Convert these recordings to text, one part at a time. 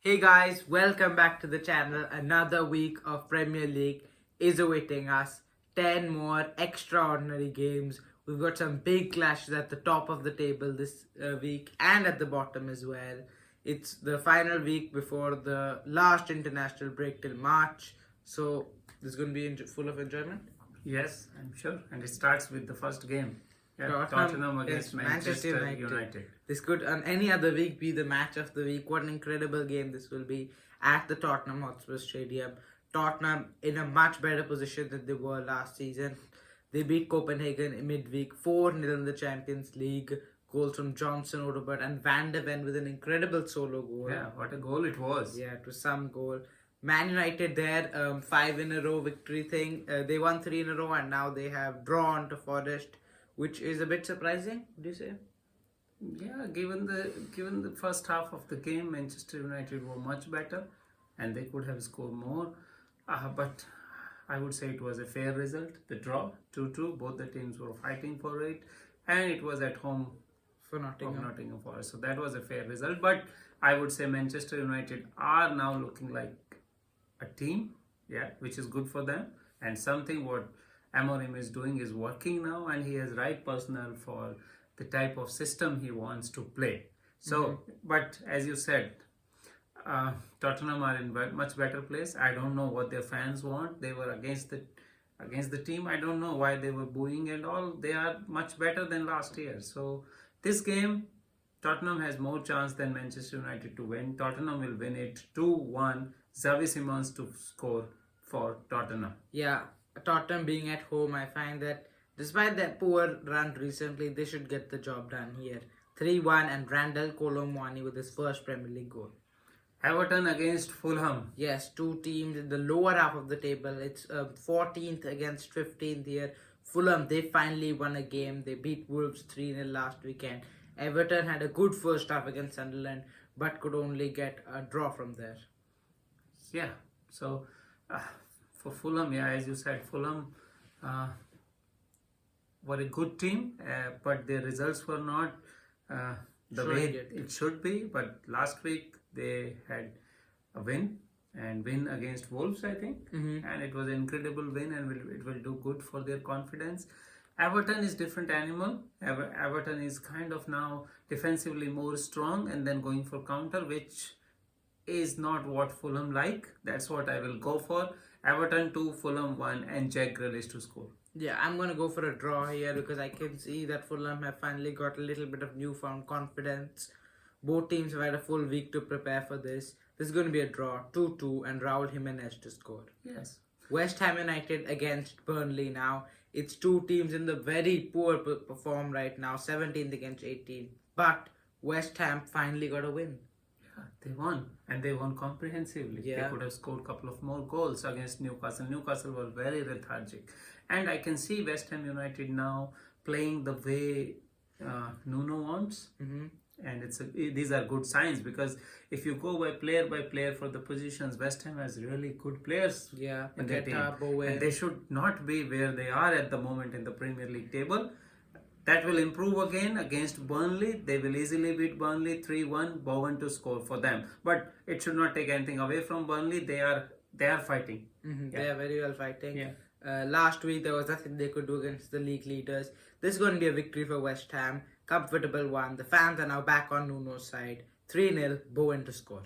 Hey guys, welcome back to the channel. Another week of Premier League is awaiting us. 10 more extraordinary games. We've got some big clashes at the top of the table this week and at the bottom as well. It's the final week before the last international break till March. So, this is going to be full of enjoyment. Yes, I'm sure. And it starts with the first game. Tottenham against Manchester United. This could, on any other week, be the match of the week. What an incredible game this will be at the Tottenham Hotspur Stadium. Tottenham in a much better position than they were last season. They beat Copenhagen in midweek 4-0 in the Champions League. Goals from Johnson, Odegaard and Van de Ven with an incredible solo goal. Yeah, what a goal it was. Yeah, it was some goal. Man United there, 5 in a row victory thing. They won 3 in a row and now they have drawn to Forest, which is a bit surprising, would you say? Yeah, given the first half of the game, Manchester United were much better and they could have scored more. But I would say it was a fair result. The draw, 2-2, both the teams were fighting for it and it was at home For Nottingham. Forest. So that was a fair result. But I would say Manchester United are now looking like a team, yeah, which is good for them. And something what Amorim is doing is working now, and he has right personnel for the type of system he wants to play. So, but as you said, Tottenham are in much better place. I don't know what their fans want. They were against the team. I don't know why they were booing and all. They are much better than last year. So this game, Tottenham has more chance than Manchester United to win. Tottenham will win it 2-1. Xavi Simons to score for Tottenham. Yeah, Tottenham being at home, I find that despite that poor run recently, they should get the job done here. 3-1 and Randall Kolo Muani with his first Premier League goal. Everton against Fulham. Yes, two teams in the lower half of the table. It's 14th against 15th here. Fulham, they finally won a game. They beat Wolves 3-0 last weekend. Everton had a good first half against Sunderland, but could only get a draw from there. Yeah, so for Fulham, yeah, as you said, Fulham were a good team, but their results were not the way it should be. But last week they had a win against Wolves, I think, and it was an incredible win, and it will do good for their confidence. Everton is different animal. Everton is kind of now defensively more strong and then going for counter, which is not what Fulham like. That's what I will go for. Everton 2, Fulham 1, and Jack Grealish to score. Yeah, I'm going to go for a draw here because I can see that Fulham have finally got a little bit of newfound confidence. Both teams have had a full week to prepare for this. This is going to be a draw, 2-2, and Raul Jimenez to score. Yes. West Ham United against Burnley now. It's two teams in the very poor perform right now, 17th against 18th. But West Ham finally got a win. Yeah, they won, and they won comprehensively. Yeah. They could have scored a couple of more goals against Newcastle. Newcastle were very lethargic. And I can see West Ham United now playing the way Nuno wants. And these are good signs, because if you go by player for the positions, West Ham has really good players. Yeah, in their team. And they should not be where they are at the moment in the Premier League table. That will improve again against Burnley. They will easily beat Burnley 3-1. Bowen to score for them. But it should not take anything away from Burnley. They are fighting. Yeah. They are very well fighting. Yeah. Last week there was nothing they could do against the league leaders. This is going to be a victory for West Ham. Comfortable one. The fans are now back on Nuno's side. 3-0, Bowen to score.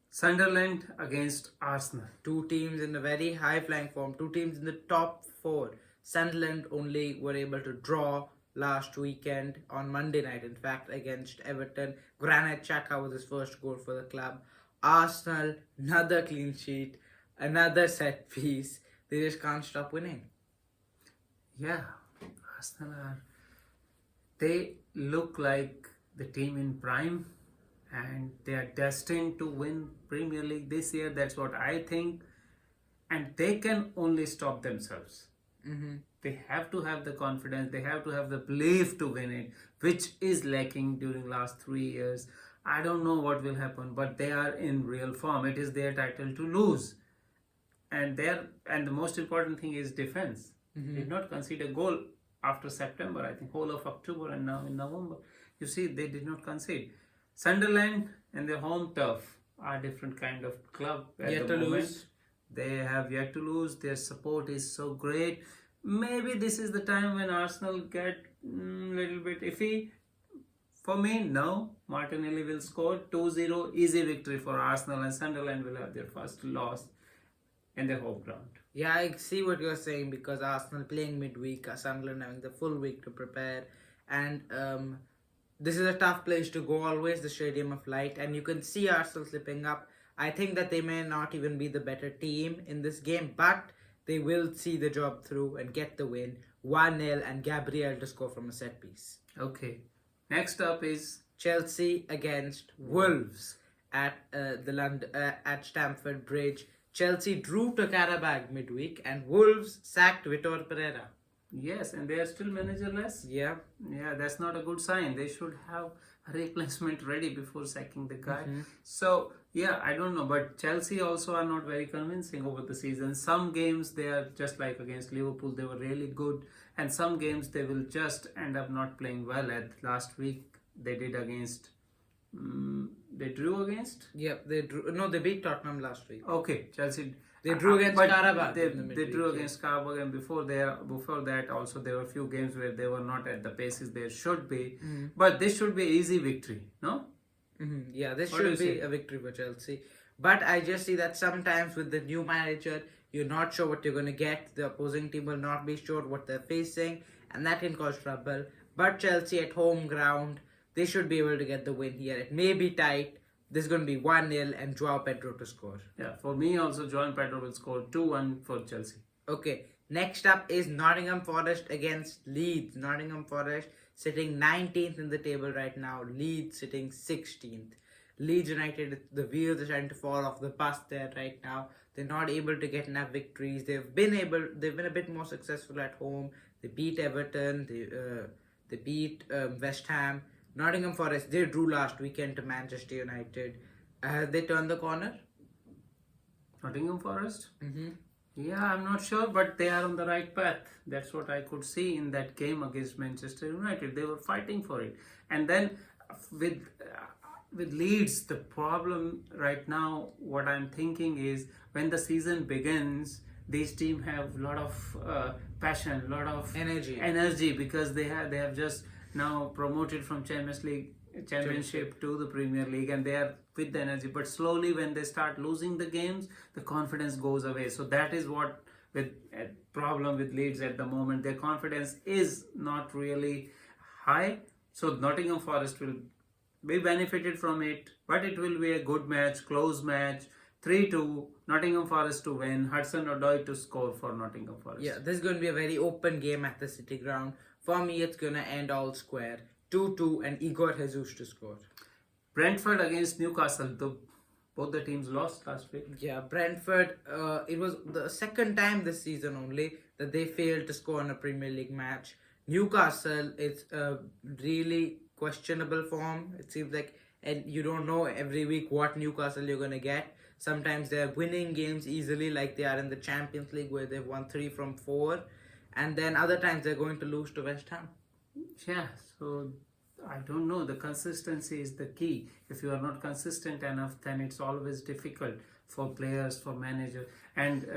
Sunderland against Arsenal. Two teams in a very high-flying form. Two teams in the top 4. Sunderland only were able to draw last weekend on Monday night, in fact, against Everton. Granit Xhaka was his first goal for the club. Arsenal, another clean sheet, another set piece. They just can't stop winning. Yeah, Arsenal they look like the team in prime, and they are destined to win Premier League this year. That's what I think, and they can only stop themselves. They have to have the confidence, they have to have the belief to win it, which is lacking during last 3 years. I don't know what will happen, but they are in real form. It is their title to lose, and the most important thing is defense. They did not concede a goal after September, I think whole of October and now in November. You see, they did not concede. Sunderland and their home turf, are different kind of club at Yet the to moment. lose. They have yet to lose. Their support is so great. Maybe this is the time when Arsenal get little bit iffy. For me, no. Martinelli will score 2-0. Easy victory for Arsenal, and Sunderland will have their first loss in their home ground. Yeah, I see what you're saying because Arsenal playing midweek, Sunderland having the full week to prepare, and this is a tough place to go always, the Stadium of Light, and you can see Arsenal slipping up. I think that they may not even be the better team in this game, but they will see the job through and get the win 1-0, and Gabriel to score from a set piece. Okay. Next up is Chelsea against Wolves at at Stamford Bridge. Chelsea drew to Karabag midweek, and Wolves sacked Vitor Pereira. yes, and they are still managerless. Yeah. Yeah, that's not a good sign. They should have a replacement ready before sacking the guy. Mm-hmm. So, yeah, I don't know. But Chelsea also are not very convincing over the season. Some games they are just like against Liverpool, they were really good. And some games they will just end up not playing well. At last week, they did against. They drew against? Yep, they drew. No, they beat Tottenham last week. Okay, Chelsea. They drew against but Karabakh They, in the they midweek, drew yeah. against Karabakh, and before that also there were a few games where they were not at the paces they should be. But this should be easy victory, no? Yeah, this What do should you be say? a victory for Chelsea. But I just see that sometimes with the new manager, you're not sure what you're going to get. The opposing team will not be sure what they're facing, and that can cause trouble. But Chelsea at home ground, they should be able to get the win here. It may be tight. This is going to be 1-0 and Joao Pedro to score. Yeah, for me also, Joao Pedro will score 2-1 for Chelsea. Okay, next up is Nottingham Forest against Leeds. Nottingham Forest sitting 19th in the table right now. Leeds sitting 16th. Leeds United, the wheels are trying to fall off the bus there right now. They're not able to get enough victories. They've been a bit more successful at home. They beat Everton. They beat West Ham. Nottingham Forest, they drew last weekend to Manchester United. Have they turned the corner? Nottingham Forest? Mm-hmm. Yeah, I'm not sure, but they are on the right path. That's what I could see in that game against Manchester United. They were fighting for it. And then with Leeds, the problem right now, what I'm thinking is when the season begins, these teams have a lot of passion, a lot of energy because they have just now promoted from Championship to the Premier League, and they are with the energy. But slowly, when they start losing the games, the confidence goes away. So that is what with a problem with Leeds at the moment. Their confidence is not really high. So Nottingham Forest will be benefited from it, but it will be a good match, close match. 3-2, Nottingham Forest to win, Hudson-Odoi to score for Nottingham Forest. Yeah, this is going to be a very open game at the City Ground. For me, it's going to end all square. 2-2 and Igor Jesus to score. Brentford against Newcastle. Both the teams lost last week. Yeah, Brentford, it was the second time this season only that they failed to score in a Premier League match. Newcastle, it's a really questionable form. It seems like, and you don't know every week what Newcastle you're going to get. Sometimes they're winning games easily, like they are in the Champions League where they've won 3 from 4. And then other times they're going to lose to West Ham. Yeah, so I don't know. The consistency is the key. If you are not consistent enough, then it's always difficult for players, for manager. And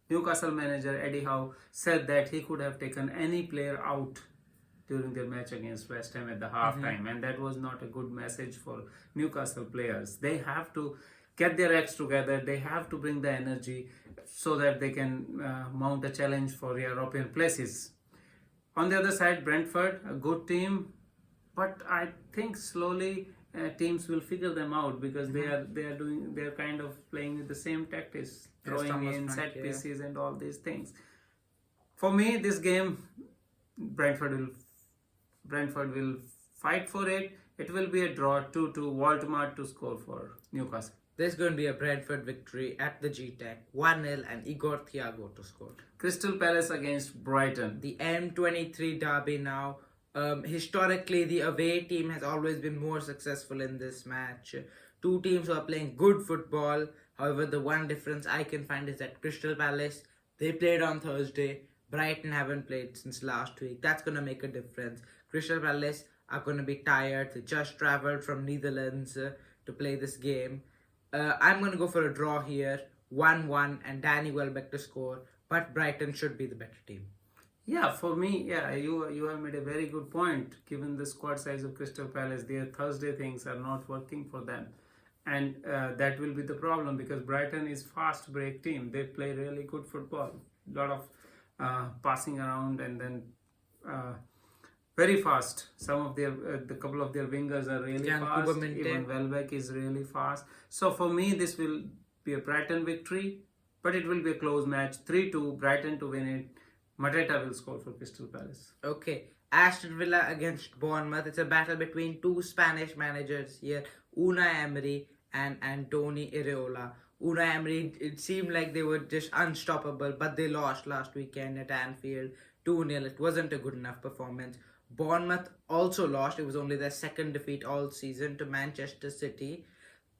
Newcastle manager Eddie Howe said that he could have taken any player out during their match against West Ham at the halftime, and that was not a good message for Newcastle players. They have to get their acts together. They have to bring the energy so that they can mount a challenge for European places. On the other side, Brentford, a good team, but I think slowly teams will figure them out because they're kind of playing with the same tactics, throwing in set pieces and all these things. For me, this game, Brentford will fight for it. It will be a draw 2-2. Waldemar to score for Newcastle. There's going to be a Brentford victory at the GTEC, 1-0 and Igor Thiago to score. Crystal Palace against Brighton. The M23 derby now. Historically, the away team has always been more successful in this match. Two teams who are playing good football. However, the one difference I can find is that Crystal Palace, they played on Thursday. Brighton haven't played since last week. That's going to make a difference. Crystal Palace are going to be tired. They just travelled from Netherlands to play this game. I'm going to go for a draw here, 1-1, and Danny Welbeck to score. But Brighton should be the better team. Yeah, for me, yeah, you have made a very good point. Given the squad size of Crystal Palace, their Thursday things are not working for them, and that will be the problem because Brighton is fast break team. They play really good football, lot of passing around, and then very fast. Some of their the couple of their wingers are really fast. Even Welbeck is really fast. So for me, this will be a Brighton victory, but it will be a close match. 3-2, Brighton to win it. Mateta will score for Crystal Palace. Okay. Aston Villa against Bournemouth. It's a battle between two Spanish managers here, Unai Emery and Andoni Iraola. Unai Emery, it seemed like they were just unstoppable, but they lost last weekend at Anfield 2-0. It wasn't a good enough performance. Bournemouth also lost. It was only their second defeat all season to Manchester City.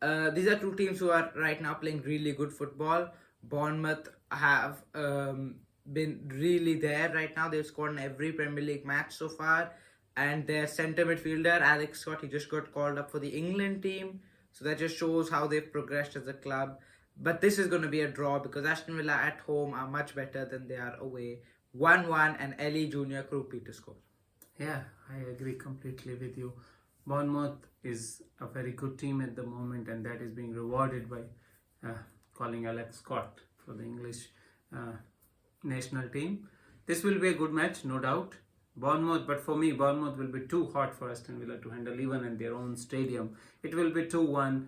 These are two teams who are right now playing really good football. Bournemouth have been really there right now. They've scored in every Premier League match so far. And their centre midfielder, Alex Scott, he just got called up for the England team. So that just shows how they've progressed as a club. But this is going to be a draw because Aston Villa at home are much better than they are away. 1-1 and Ellie Jr. Krupi to score. Yeah, I agree completely with you. Bournemouth is a very good team at the moment, and that is being rewarded by calling Alex Scott for the English national team. This will be a good match, no doubt. Bournemouth, but for me, Bournemouth will be too hot for Aston Villa to handle even in their own stadium. It will be 2-1,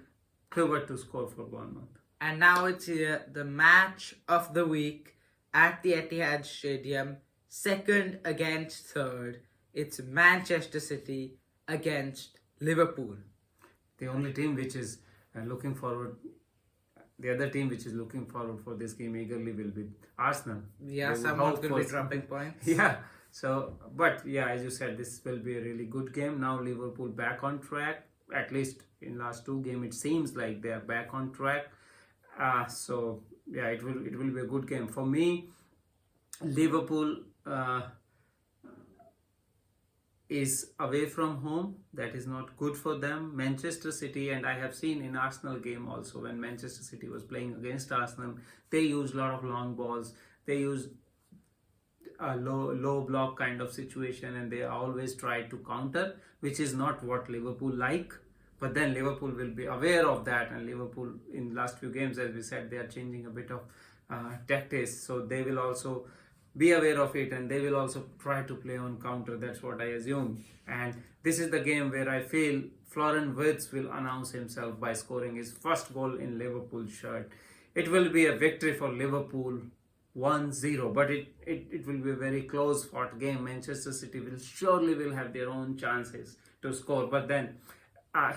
Kluivert to score for Bournemouth. And now it's here, the match of the week at the Etihad Stadium, second against third. It's Manchester City against Liverpool. The only team which is looking forward, the other team which is looking forward for this game eagerly will be Arsenal. Yeah, someone's going to be dropping points. Yeah, so, but yeah, as you said, this will be a really good game. Now Liverpool back on track, at least in last two games, it seems like they are back on track. So yeah, it will be a good game. For me, Liverpool is away from home. That is not good for them. Manchester City, and I have seen in Arsenal game also when Manchester City was playing against Arsenal, they use a lot of long balls. They use a low block kind of situation, and they always try to counter, which is not what Liverpool like. But then Liverpool will be aware of that, and Liverpool in last few games, as we said, they are changing a bit of tactics, so they will also be aware of it, and they will also try to play on counter. That's what I assume. And this is the game where I feel Florian Wirtz will announce himself by scoring his first goal in Liverpool shirt. It will be a victory for Liverpool, 1-0, but it will be a very close fought game. Manchester City will surely have their own chances to score, but then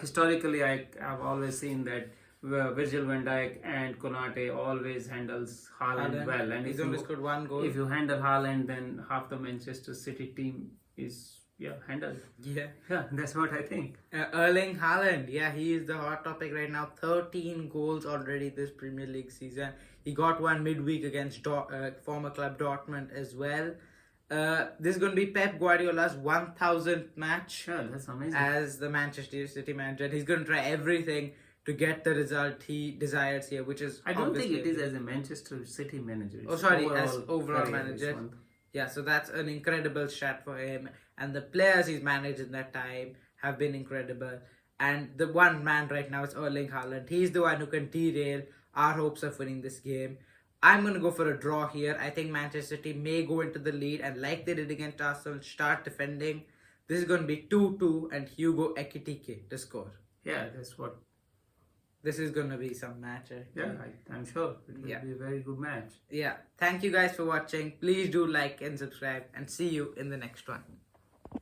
historically I have always seen that Virgil van Dijk and Konate always handles Haaland well, and he's only scored one goal. If you handle Haaland, then half the Manchester City team is handled. Yeah, that's what I think. Erling Haaland, he is the hot topic right now. 13 goals already this Premier League season. He got one midweek against former club Dortmund as well. This is going to be Pep Guardiola's 1000th match. That's amazing. As the Manchester City manager. He's going to try everything to get the result he desires here, which is... I don't think it is as a Manchester City manager. As overall manager. Yeah, so that's an incredible shot for him. And the players he's managed in that time have been incredible. And the one man right now is Erling Haaland. He's the one who can derail our hopes of winning this game. I'm going to go for a draw here. I think Manchester City may go into the lead, and like they did against Arsenal, start defending. This is going to be 2-2 and Hugo Ekitike to score. Yeah, that's what... This is going to be some match. I'm sure it will be a very good match. Yeah. Thank you guys for watching. Please do like and subscribe, and see you in the next one.